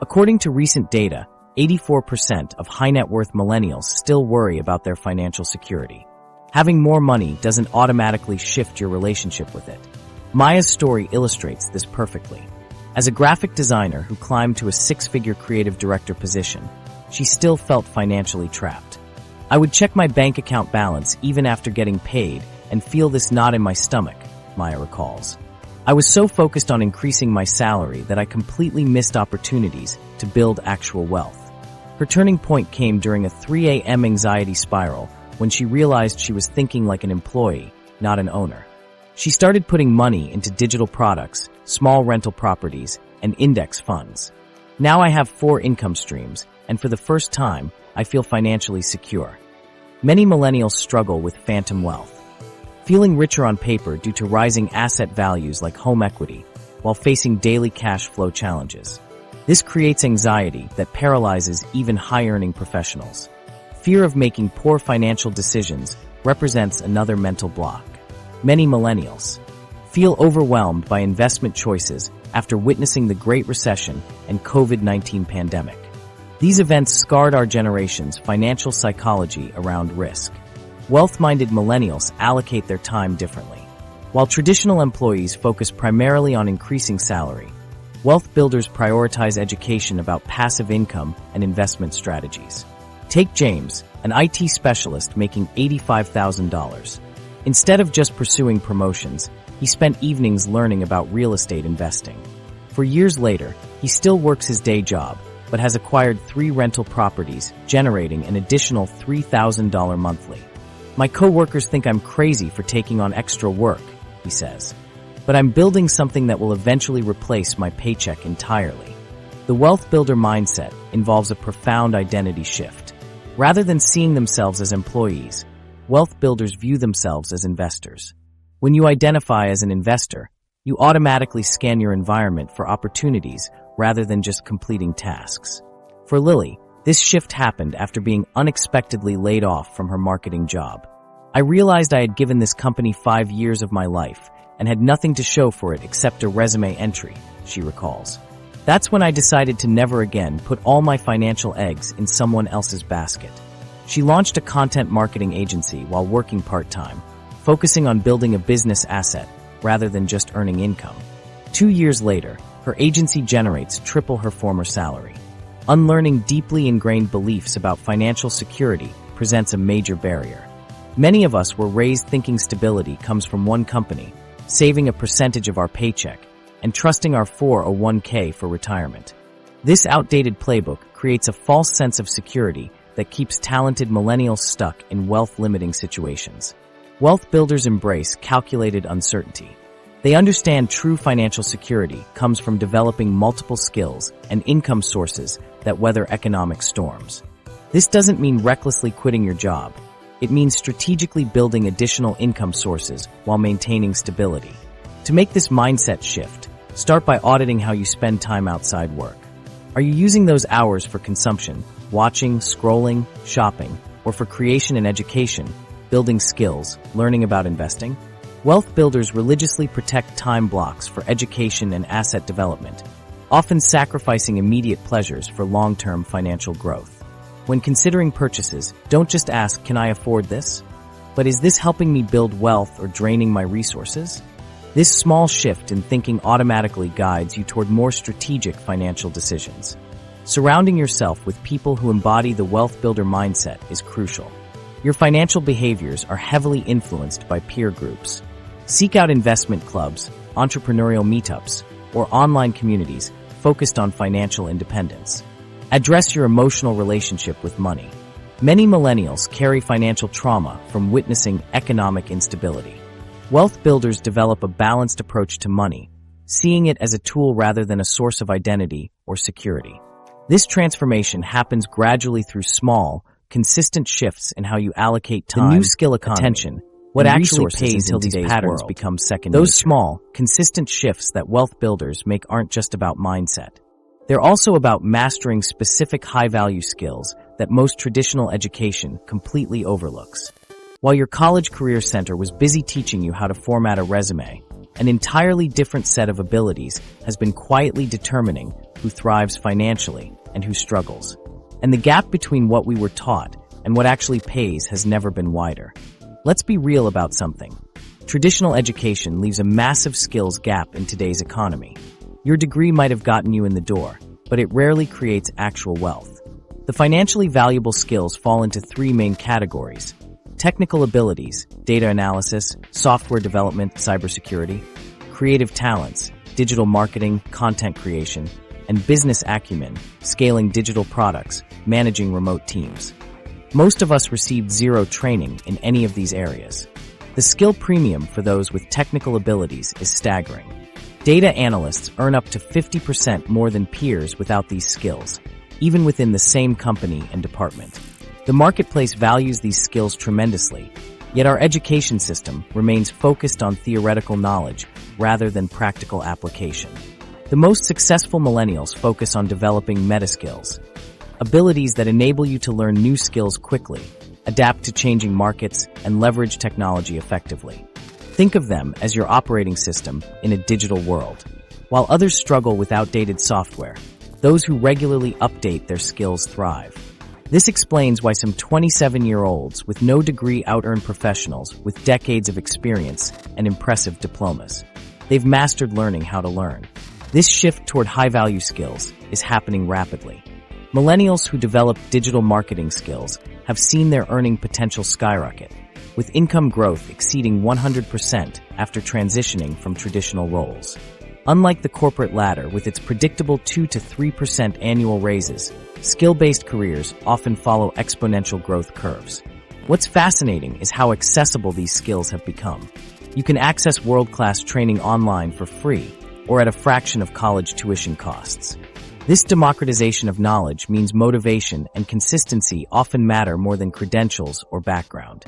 According to recent data, 84% of high-net-worth millennials still worry about their financial security. Having more money doesn't automatically shift your relationship with it. Maya's story illustrates this perfectly. As a graphic designer who climbed to a six-figure creative director position, she still felt financially trapped. "I would check my bank account balance even after getting paid and feel this knot in my stomach," Maya recalls. "I was so focused on increasing my salary that I completely missed opportunities to build actual wealth." Her turning point came during a 3 a.m. anxiety spiral when she realized she was thinking like an employee, not an owner. She started putting money into digital products, small rental properties, and index funds. "Now I have 4 income streams, and for the first time, I feel financially secure." Many millennials struggle with phantom wealth, feeling richer on paper due to rising asset values like home equity, while facing daily cash flow challenges. This creates anxiety that paralyzes even high-earning professionals. Fear of making poor financial decisions represents another mental block. Many millennials feel overwhelmed by investment choices after witnessing the Great Recession and COVID-19 pandemic. These events scarred our generation's financial psychology around risk. Wealth-minded millennials allocate their time differently. While traditional employees focus primarily on increasing salary, wealth builders prioritize education about passive income and investment strategies. Take James, an IT specialist making $85,000. Instead of just pursuing promotions, he spent evenings learning about real estate investing. For years later, he still works his day job, but has acquired 3 rental properties, generating an additional $3,000 monthly. "My coworkers think I'm crazy for taking on extra work," he says. "But I'm building something that will eventually replace my paycheck entirely." The wealth builder mindset involves a profound identity shift. Rather than seeing themselves as employees, wealth builders view themselves as investors. When you identify as an investor, you automatically scan your environment for opportunities rather than just completing tasks. For Lily, this shift happened after being unexpectedly laid off from her marketing job. "I realized I had given this company 5 years of my life and had nothing to show for it except a resume entry," she recalls. "That's when I decided to never again put all my financial eggs in someone else's basket." She launched a content marketing agency while working part-time, focusing on building a business asset rather than just earning income. 2 years later, her agency generates triple her former salary. Unlearning deeply ingrained beliefs about financial security presents a major barrier. Many of us were raised thinking stability comes from one company, saving a percentage of our paycheck, and trusting our 401k for retirement. This outdated playbook creates a false sense of security that keeps talented millennials stuck in wealth-limiting situations. Wealth builders embrace calculated uncertainty. They understand true financial security comes from developing multiple skills and income sources that weather economic storms. This doesn't mean recklessly quitting your job. It means strategically building additional income sources while maintaining stability. To make this mindset shift, start by auditing how you spend time outside work. Are you using those hours for consumption, watching, scrolling, shopping, or for creation and education, building skills, learning about investing? Wealth builders religiously protect time blocks for education and asset development, often sacrificing immediate pleasures for long-term financial growth. When considering purchases, don't just ask, "Can I afford this?" But is this helping me build wealth or draining my resources? This small shift in thinking automatically guides you toward more strategic financial decisions. Surrounding yourself with people who embody the wealth builder mindset is crucial. Your financial behaviors are heavily influenced by peer groups. Seek out investment clubs, entrepreneurial meetups, or online communities focused on financial independence. Address your emotional relationship with money. Many millennials carry financial trauma from witnessing economic instability. Wealth builders develop a balanced approach to money, seeing it as a tool rather than a source of identity or security. This transformation happens gradually through small, consistent shifts in how you allocate time, the new skill economy, attention, what actually pays until these patterns become second nature. Those small, consistent shifts that wealth builders make aren't just about mindset. They're also about mastering specific high-value skills that most traditional education completely overlooks. While your college career center was busy teaching you how to format a resume, an entirely different set of abilities has been quietly determining who thrives financially and who struggles. And the gap between what we were taught and what actually pays has never been wider. Let's be real about something. Traditional education leaves a massive skills gap in today's economy. Your degree might have gotten you in the door, but it rarely creates actual wealth. The financially valuable skills fall into three main categories: technical abilities, data analysis, software development, cybersecurity; creative talents, digital marketing, content creation; and business acumen, scaling digital products, managing remote teams. Most of us received zero training in any of these areas. The skill premium for those with technical abilities is staggering. Data analysts earn up to 50% more than peers without these skills, even within the same company and department. The marketplace values these skills tremendously, yet our education system remains focused on theoretical knowledge rather than practical application. The most successful millennials focus on developing meta skills, abilities that enable you to learn new skills quickly, adapt to changing markets, and leverage technology effectively. Think of them as your operating system in a digital world. While others struggle with outdated software, those who regularly update their skills thrive. This explains why some 27-year-olds with no degree out-earn professionals with decades of experience and impressive diplomas. They've mastered learning how to learn. This shift toward high-value skills is happening rapidly. Millennials who develop digital marketing skills have seen their earning potential skyrocket, with income growth exceeding 100% after transitioning from traditional roles. Unlike the corporate ladder with its predictable 2 to 3% annual raises, skill-based careers often follow exponential growth curves. What's fascinating is how accessible these skills have become. You can access world-class training online for free or at a fraction of college tuition costs. This democratization of knowledge means motivation and consistency often matter more than credentials or background.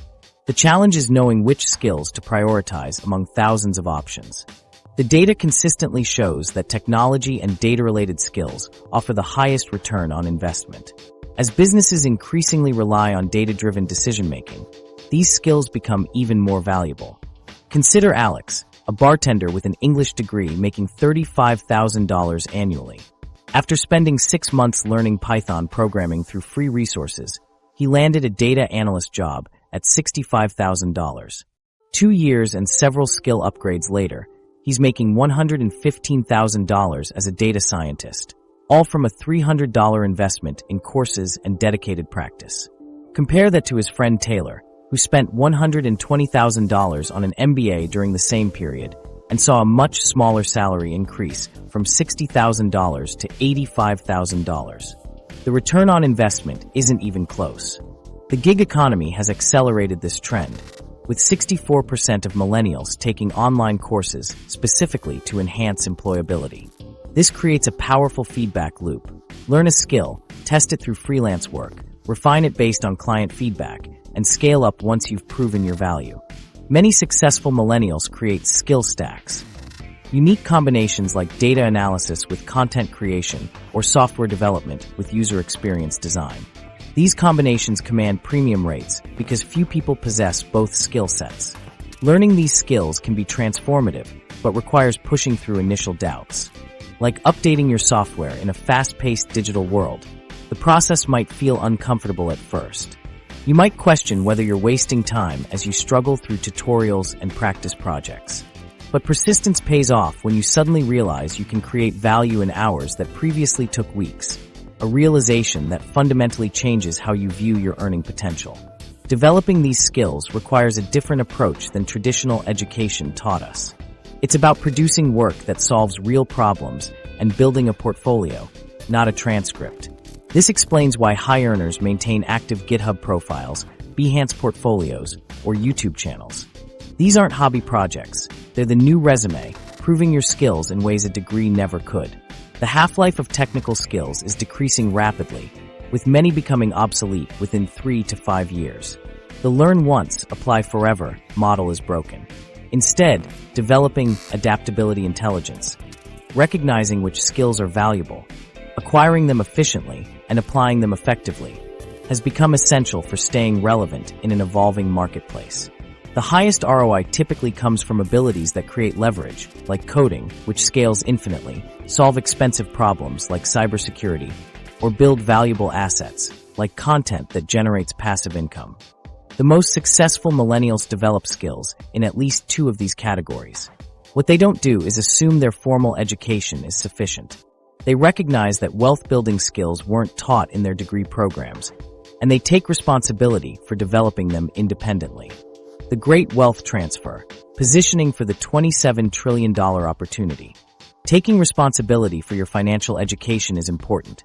The challenge is knowing which skills to prioritize among thousands of options. The data consistently shows that technology and data-related skills offer the highest return on investment. As businesses increasingly rely on data-driven decision-making, these skills become even more valuable. Consider Alex, a bartender with an English degree making $35,000 annually. After spending 6 months learning Python programming through free resources, he landed a data analyst job at $65,000. 2 years and several skill upgrades later, he's making $115,000 as a data scientist, all from a $300 investment in courses and dedicated practice. Compare that to his friend Taylor, who spent $120,000 on an MBA during the same period and saw a much smaller salary increase from $60,000 to $85,000. The return on investment isn't even close. The gig economy has accelerated this trend, with 64% of millennials taking online courses specifically to enhance employability. This creates a powerful feedback loop. Learn a skill, test it through freelance work, refine it based on client feedback, and scale up once you've proven your value. Many successful millennials create skill stacks. Unique combinations like data analysis with content creation or software development with user experience design. These combinations command premium rates because few people possess both skill sets. Learning these skills can be transformative, but requires pushing through initial doubts. Like updating your software in a fast-paced digital world, the process might feel uncomfortable at first. You might question whether you're wasting time as you struggle through tutorials and practice projects. But persistence pays off when you suddenly realize you can create value in hours that previously took weeks, a realization that fundamentally changes how you view your earning potential. Developing these skills requires a different approach than traditional education taught us. It's about producing work that solves real problems and building a portfolio, not a transcript. This explains why high earners maintain active GitHub profiles, Behance portfolios, or YouTube channels. These aren't hobby projects. They're the new resume, proving your skills in ways a degree never could. The half-life of technical skills is decreasing rapidly, with many becoming obsolete within 3 to 5 years. The learn once, apply forever model is broken. Instead, developing adaptability intelligence, recognizing which skills are valuable, acquiring them efficiently, and applying them effectively, has become essential for staying relevant in an evolving marketplace. The highest ROI typically comes from abilities that create leverage, like coding, which scales infinitely, solve expensive problems like cybersecurity, or build valuable assets, like content that generates passive income. The most successful millennials develop skills in at least 2 of these categories. What they don't do is assume their formal education is sufficient. They recognize that wealth-building skills weren't taught in their degree programs, and they take responsibility for developing them independently. The Great Wealth Transfer, positioning for the $27 trillion opportunity. Taking responsibility for your financial education is important,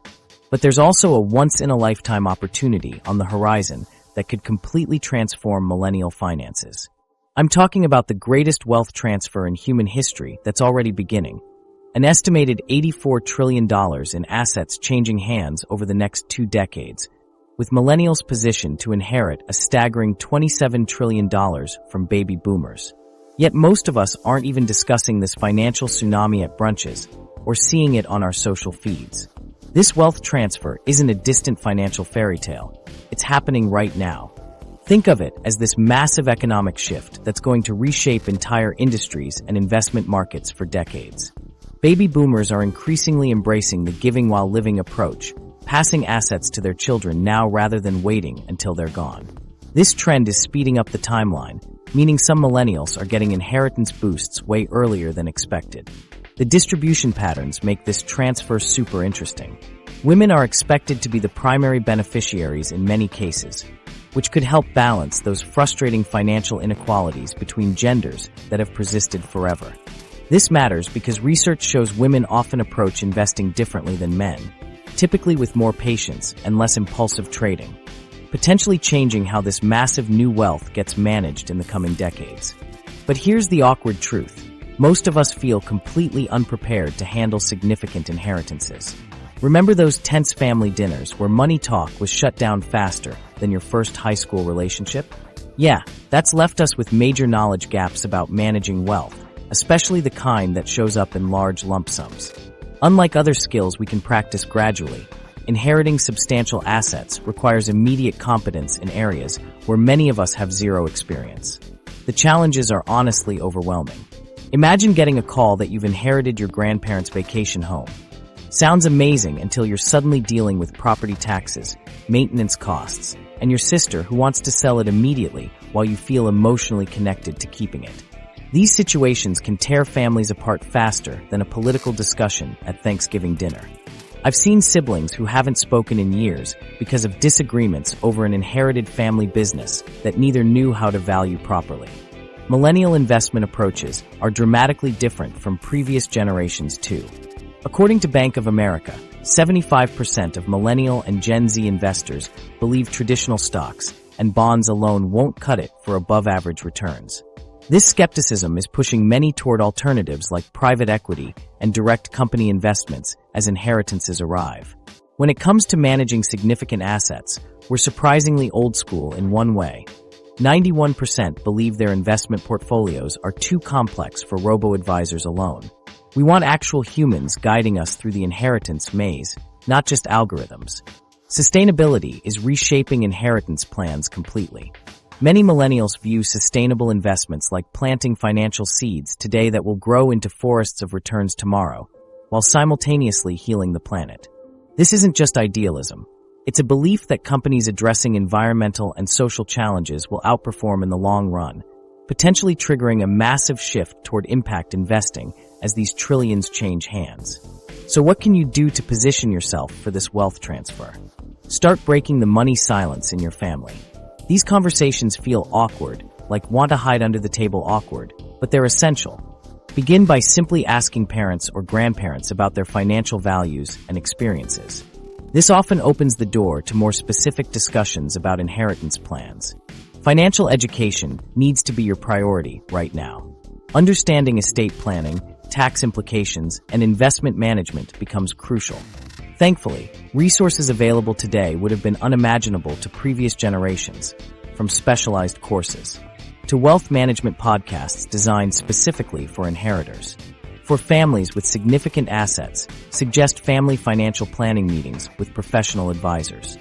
but there's also a once-in-a-lifetime opportunity on the horizon that could completely transform millennial finances. I'm talking about the greatest wealth transfer in human history that's already beginning. An estimated $84 trillion in assets changing hands over the next 2 decades, with millennials positioned to inherit a staggering $27 trillion from baby boomers. Yet most of us aren't even discussing this financial tsunami at brunches or seeing it on our social feeds. This wealth transfer isn't a distant financial fairy tale. It's happening right now. Think of it as this massive economic shift that's going to reshape entire industries and investment markets for decades. Baby boomers are increasingly embracing the giving while living approach, passing assets to their children now rather than waiting until they're gone. This trend is speeding up the timeline, meaning some millennials are getting inheritance boosts way earlier than expected. The distribution patterns make this transfer super interesting. Women are expected to be the primary beneficiaries in many cases, which could help balance those frustrating financial inequalities between genders that have persisted forever. This matters because research shows women often approach investing differently than men, typically with more patience and less impulsive trading, potentially changing how this massive new wealth gets managed in the coming decades. But here's the awkward truth. Most of us feel completely unprepared to handle significant inheritances. Remember those tense family dinners where money talk was shut down faster than your first high school relationship? Yeah, that's left us with major knowledge gaps about managing wealth, especially the kind that shows up in large lump sums. Unlike other skills we can practice gradually, inheriting substantial assets requires immediate competence in areas where many of us have zero experience. The challenges are honestly overwhelming. Imagine getting a call that you've inherited your grandparents' vacation home. Sounds amazing until you're suddenly dealing with property taxes, maintenance costs, and your sister who wants to sell it immediately while you feel emotionally connected to keeping it. These situations can tear families apart faster than a political discussion at Thanksgiving dinner. I've seen siblings who haven't spoken in years because of disagreements over an inherited family business that neither knew how to value properly. Millennial investment approaches are dramatically different from previous generations too. According to Bank of America, 75% of millennial and Gen Z investors believe traditional stocks and bonds alone won't cut it for above-average returns. This skepticism is pushing many toward alternatives like private equity and direct company investments as inheritances arrive. When it comes to managing significant assets, we're surprisingly old school in one way. 91% believe their investment portfolios are too complex for robo-advisors alone. We want actual humans guiding us through the inheritance maze, not just algorithms. Sustainability is reshaping inheritance plans completely. Many millennials view sustainable investments like planting financial seeds today that will grow into forests of returns tomorrow, while simultaneously healing the planet. This isn't just idealism. It's a belief that companies addressing environmental and social challenges will outperform in the long run, potentially triggering a massive shift toward impact investing as these trillions change hands. So what can you do to position yourself for this wealth transfer? Start breaking the money silence in your family. These conversations feel awkward, like want to hide under the table awkward, but they're essential. Begin by simply asking parents or grandparents about their financial values and experiences. This often opens the door to more specific discussions about inheritance plans. Financial education needs to be your priority right now. Understanding estate planning, tax implications, and investment management becomes crucial. Thankfully, resources available today would have been unimaginable to previous generations, from specialized courses to wealth management podcasts designed specifically for inheritors. For families with significant assets, suggest family financial planning meetings with professional advisors.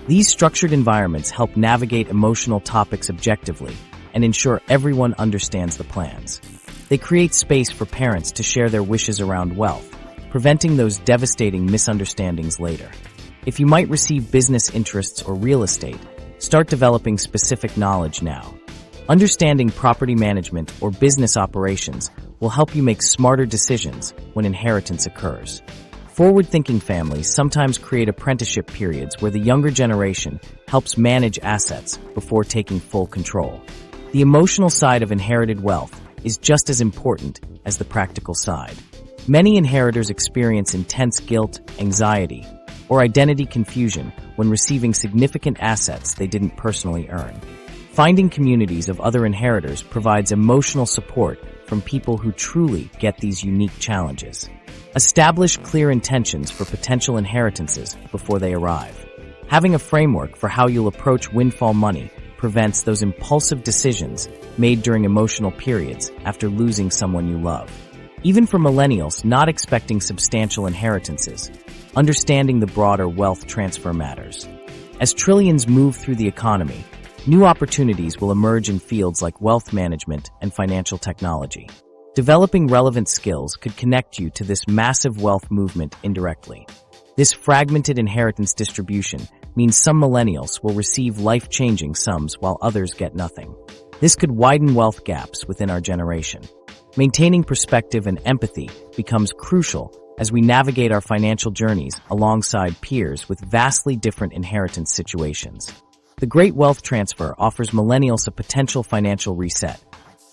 These structured environments help navigate emotional topics objectively and ensure everyone understands the plans. They create space for parents to share their wishes around wealth, preventing those devastating misunderstandings later. If you might receive business interests or real estate, start developing specific knowledge now. Understanding property management or business operations will help you make smarter decisions when inheritance occurs. Forward-thinking families sometimes create apprenticeship periods where the younger generation helps manage assets before taking full control. The emotional side of inherited wealth is just as important as the practical side. Many inheritors experience intense guilt, anxiety, or identity confusion when receiving significant assets they didn't personally earn. Finding communities of other inheritors provides emotional support from people who truly get these unique challenges. Establish clear intentions for potential inheritances before they arrive. Having a framework for how you'll approach windfall money prevents those impulsive decisions made during emotional periods after losing someone you love. Even for millennials not expecting substantial inheritances, understanding the broader wealth transfer matters. As trillions move through the economy, new opportunities will emerge in fields like wealth management and financial technology. Developing relevant skills could connect you to this massive wealth movement indirectly. This fragmented inheritance distribution means some millennials will receive life-changing sums while others get nothing. This could widen wealth gaps within our generation. Maintaining perspective and empathy becomes crucial as we navigate our financial journeys alongside peers with vastly different inheritance situations. The Great Wealth Transfer offers millennials a potential financial reset,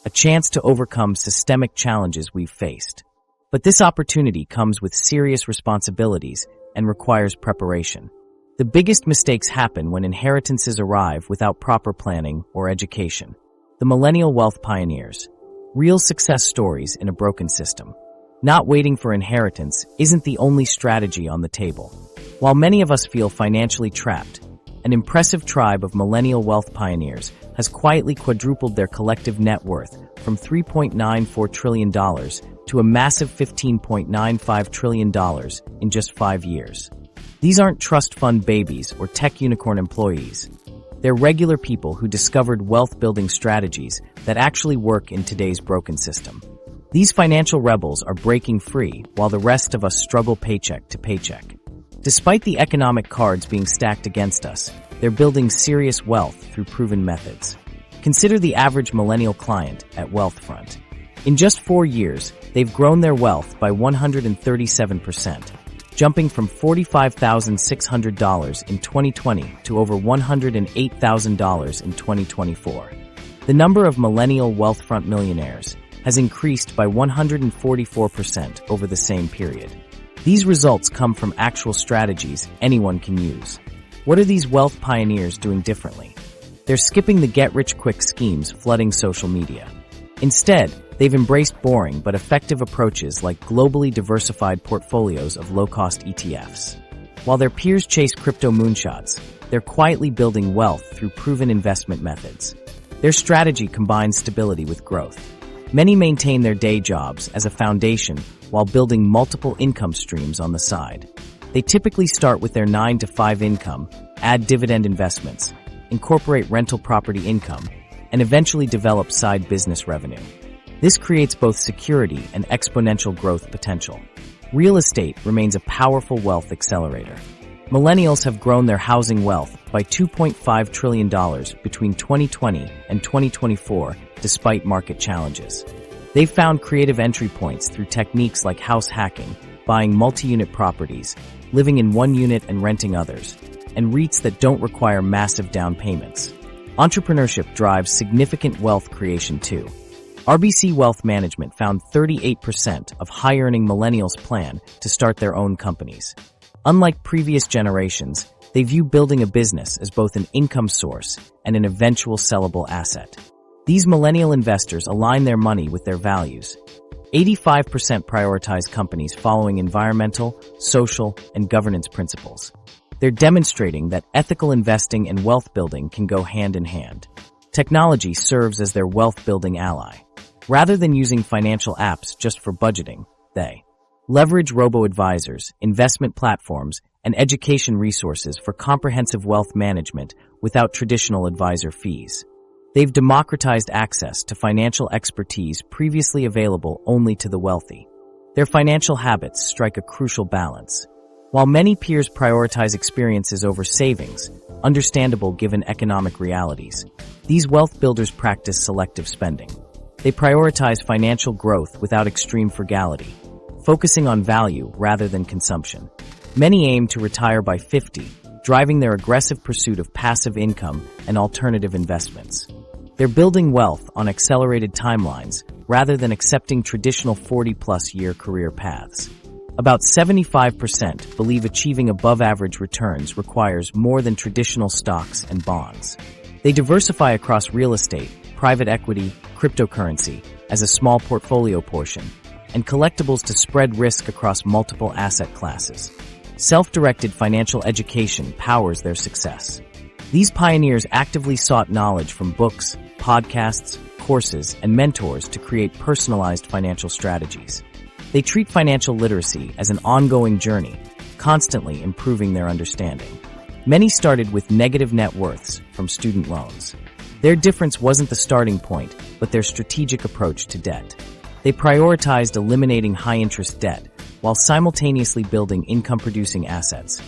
a chance to overcome systemic challenges we've faced. But this opportunity comes with serious responsibilities and requires preparation. The biggest mistakes happen when inheritances arrive without proper planning or education. The Millennial Wealth Pioneers. Real success stories in a broken system. Not waiting for inheritance isn't the only strategy on the table. While many of us feel financially trapped, an impressive tribe of millennial wealth pioneers has quietly quadrupled their collective net worth from $3.94 trillion to a massive $15.95 trillion in just 5 years. These aren't trust fund babies or tech unicorn employees. They're regular people who discovered wealth-building strategies that actually work in today's broken system. These financial rebels are breaking free while the rest of us struggle paycheck to paycheck. Despite the economic cards being stacked against us, they're building serious wealth through proven methods. Consider the average millennial client at Wealthfront. In just 4 years, they've grown their wealth by 137%, jumping from $45,600 in 2020 to over $108,000 in 2024. The number of millennial Wealthfront millionaires has increased by 144% over the same period. These results come from actual strategies anyone can use. What are these wealth pioneers doing differently? They're skipping the get-rich-quick schemes flooding social media. Instead, they've embraced boring but effective approaches like globally diversified portfolios of low-cost ETFs. While their peers chase crypto moonshots, they're quietly building wealth through proven investment methods. Their strategy combines stability with growth. Many maintain their day jobs as a foundation while building multiple income streams on the side. They typically start with their 9-to-5 income, add dividend investments, incorporate rental property income, and eventually develop side business revenue. This creates both security and exponential growth potential. real estate remains a powerful wealth accelerator. Millennials have grown their housing wealth by $2.5 trillion between 2020 and 2024 despite market challenges. They've found creative entry points through techniques like house hacking, buying multi-unit properties, living in one unit and renting others, and REITs that don't require massive down payments. Entrepreneurship drives significant wealth creation too. RBC Wealth Management found 38% of high-earning millennials plan to start their own companies. Unlike previous generations, they view building a business as both an income source and an eventual sellable asset. These millennial investors align their money with their values. 85% prioritize companies following environmental, social, and governance principles. They're demonstrating that ethical investing and wealth building can go hand in hand. Technology serves as their wealth-building ally. Rather than using financial apps just for budgeting, they leverage robo-advisors, investment platforms, and education resources for comprehensive wealth management without traditional advisor fees. They've democratized access to financial expertise previously available only to the wealthy. Their financial habits strike a crucial balance. While many peers prioritize experiences over savings, understandable given economic realities, these wealth builders practice selective spending. They prioritize financial growth without extreme frugality, focusing on value rather than consumption. Many aim to retire by 50, driving their aggressive pursuit of passive income and alternative investments. They're building wealth on accelerated timelines rather than accepting traditional 40-plus year career paths. About 75% believe achieving above-average returns requires more than traditional stocks and bonds. They diversify across real estate, private equity, cryptocurrency as a small portfolio portion, and collectibles to spread risk across multiple asset classes. Self-directed financial education powers their success. These pioneers actively sought knowledge from books, podcasts, courses, and mentors to create personalized financial strategies. They treat financial literacy as an ongoing journey, constantly improving their understanding. Many started with negative net worths from student loans. Their difference wasn't the starting point, but their strategic approach to debt. They prioritized eliminating high-interest debt while simultaneously building income-producing assets,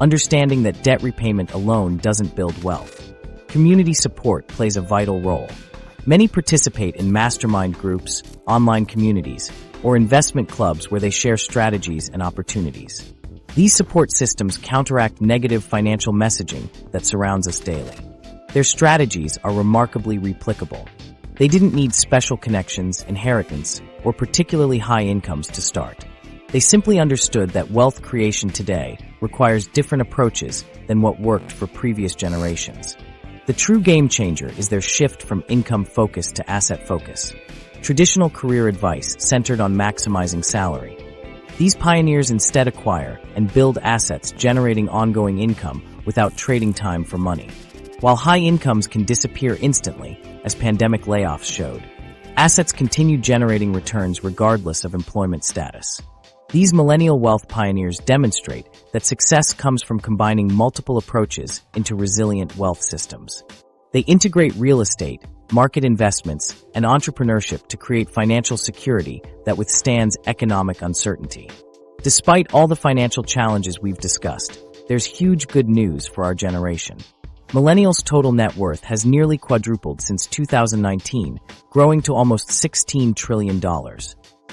understanding that debt repayment alone doesn't build wealth. Community support plays a vital role. Many participate in mastermind groups, online communities, or investment clubs where they share strategies and opportunities. These support systems counteract negative financial messaging that surrounds us daily. Their strategies are remarkably replicable. They didn't need special connections, inheritance, or particularly high incomes to start. They simply understood that wealth creation today requires different approaches than what worked for previous generations. The true game changer is their shift from income focus to asset focus. Traditional career advice centered on maximizing salary. These pioneers instead acquire and build assets generating ongoing income without trading time for money. While high incomes can disappear instantly, as pandemic layoffs showed, assets continue generating returns regardless of employment status. These millennial wealth pioneers demonstrate that success comes from combining multiple approaches into resilient wealth systems. They integrate real estate, market investments, and entrepreneurship to create financial security that withstands economic uncertainty. Despite all the financial challenges we've discussed, there's huge good news for our generation. Millennials' total net worth has nearly quadrupled since 2019, growing to almost $16 trillion.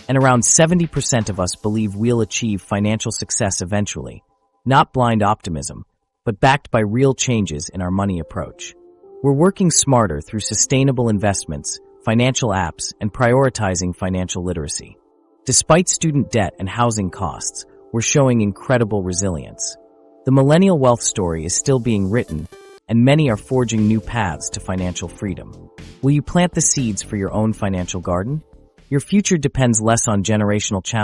And around 70% of us believe we'll achieve financial success eventually, not blind optimism, but backed by real changes in our money approach. We're working smarter through sustainable investments, financial apps, and prioritizing financial literacy. Despite student debt and housing costs, we're showing incredible resilience. The millennial wealth story is still being written, and many are forging new paths to financial freedom. Will you plant the seeds for your own financial garden? Your future depends less on generational challenges